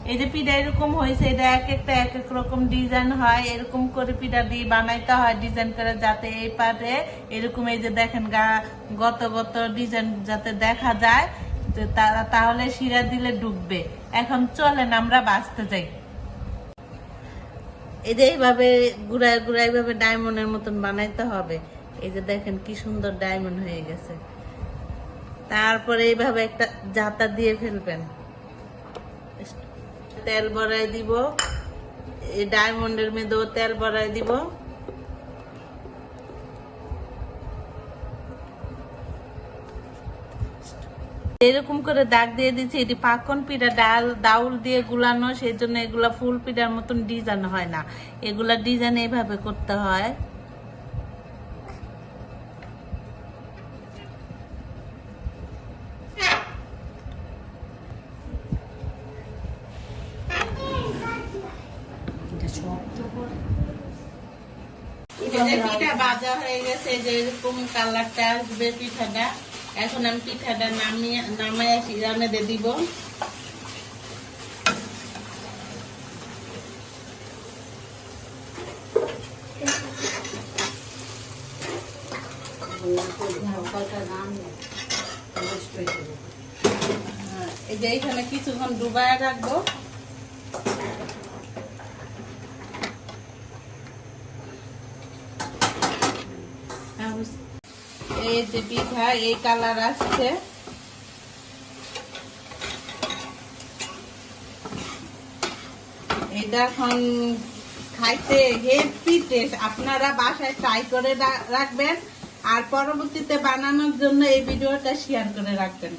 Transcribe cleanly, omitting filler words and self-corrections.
এই যে পিঠা এরকম হয়েছে, এটা এক একটা এক এক রকম ডিজাইন হয়, এরকম করে পিঠা দিয়ে বানাইতে হয় ডিজাইন করে, যাতে এই পারে এরকম এই যে দেখেন গত গত ডিজাইন যাতে দেখা যায়, তাহলে শিরা দিলে ডুববে। এখন চলেন আমরা বাঁচতে যাই। এই যে এইভাবে গুড়ায় গুড়ায় এইভাবে ডায়মন্ডের মতন বানাইতে হবে। এই যে দেখেন কি সুন্দর ডায়মন্ড হয়ে গেছে। তারপরে এইভাবে একটা জাতা দিয়ে ফেলবেন, তেল ভরাই দিব, এই ডায়মন্ডের মধ্যেও তেল ভরাই দিব। এরকম করে দাগ দিয়ে দিচ্ছি। এটি পাকন পিঠা, ডাউল দিয়ে গুলানো, সেই জন্য এগুলা ফুল পিঠার মতন ডিজাইন হয় না, এগুলা ডিজাইন এইভাবে করতে হয়। পিঠা ভাজা হয়ে গেছে, যে এরকম কালারটা আসবে পিঠাটা। এখন আমি পিঠাটা নামাই শিরার মধ্যে দিব। এই যে এইখানে কিছুক্ষণ ডুবায় রাখবো। এই যে পিঠা এই কালার আসছে, এটা এখন খাইতে হেভি টেস্ট। আপনারা বাসায় ট্রাই করে রাখবেন, আর পরবর্তীতে বানানোর জন্য এই ভিডিওটা শেয়ার করে রাখবেন।